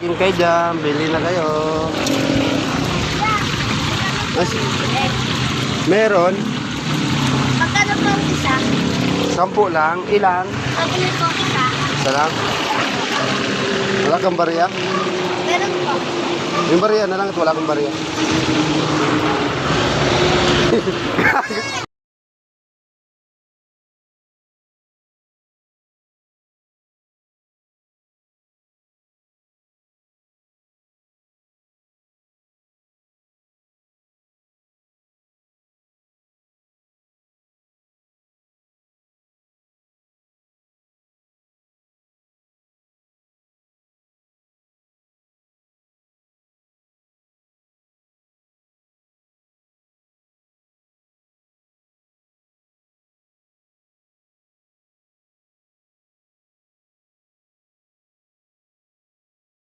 King kayo dyan, bili na kayo. Meron? Magkano po ang isa? 10 lang. Ilan? Pabili po isa. Isa lang? Wala kang barya? Meron po. Yung barya na lang at wala kang barya.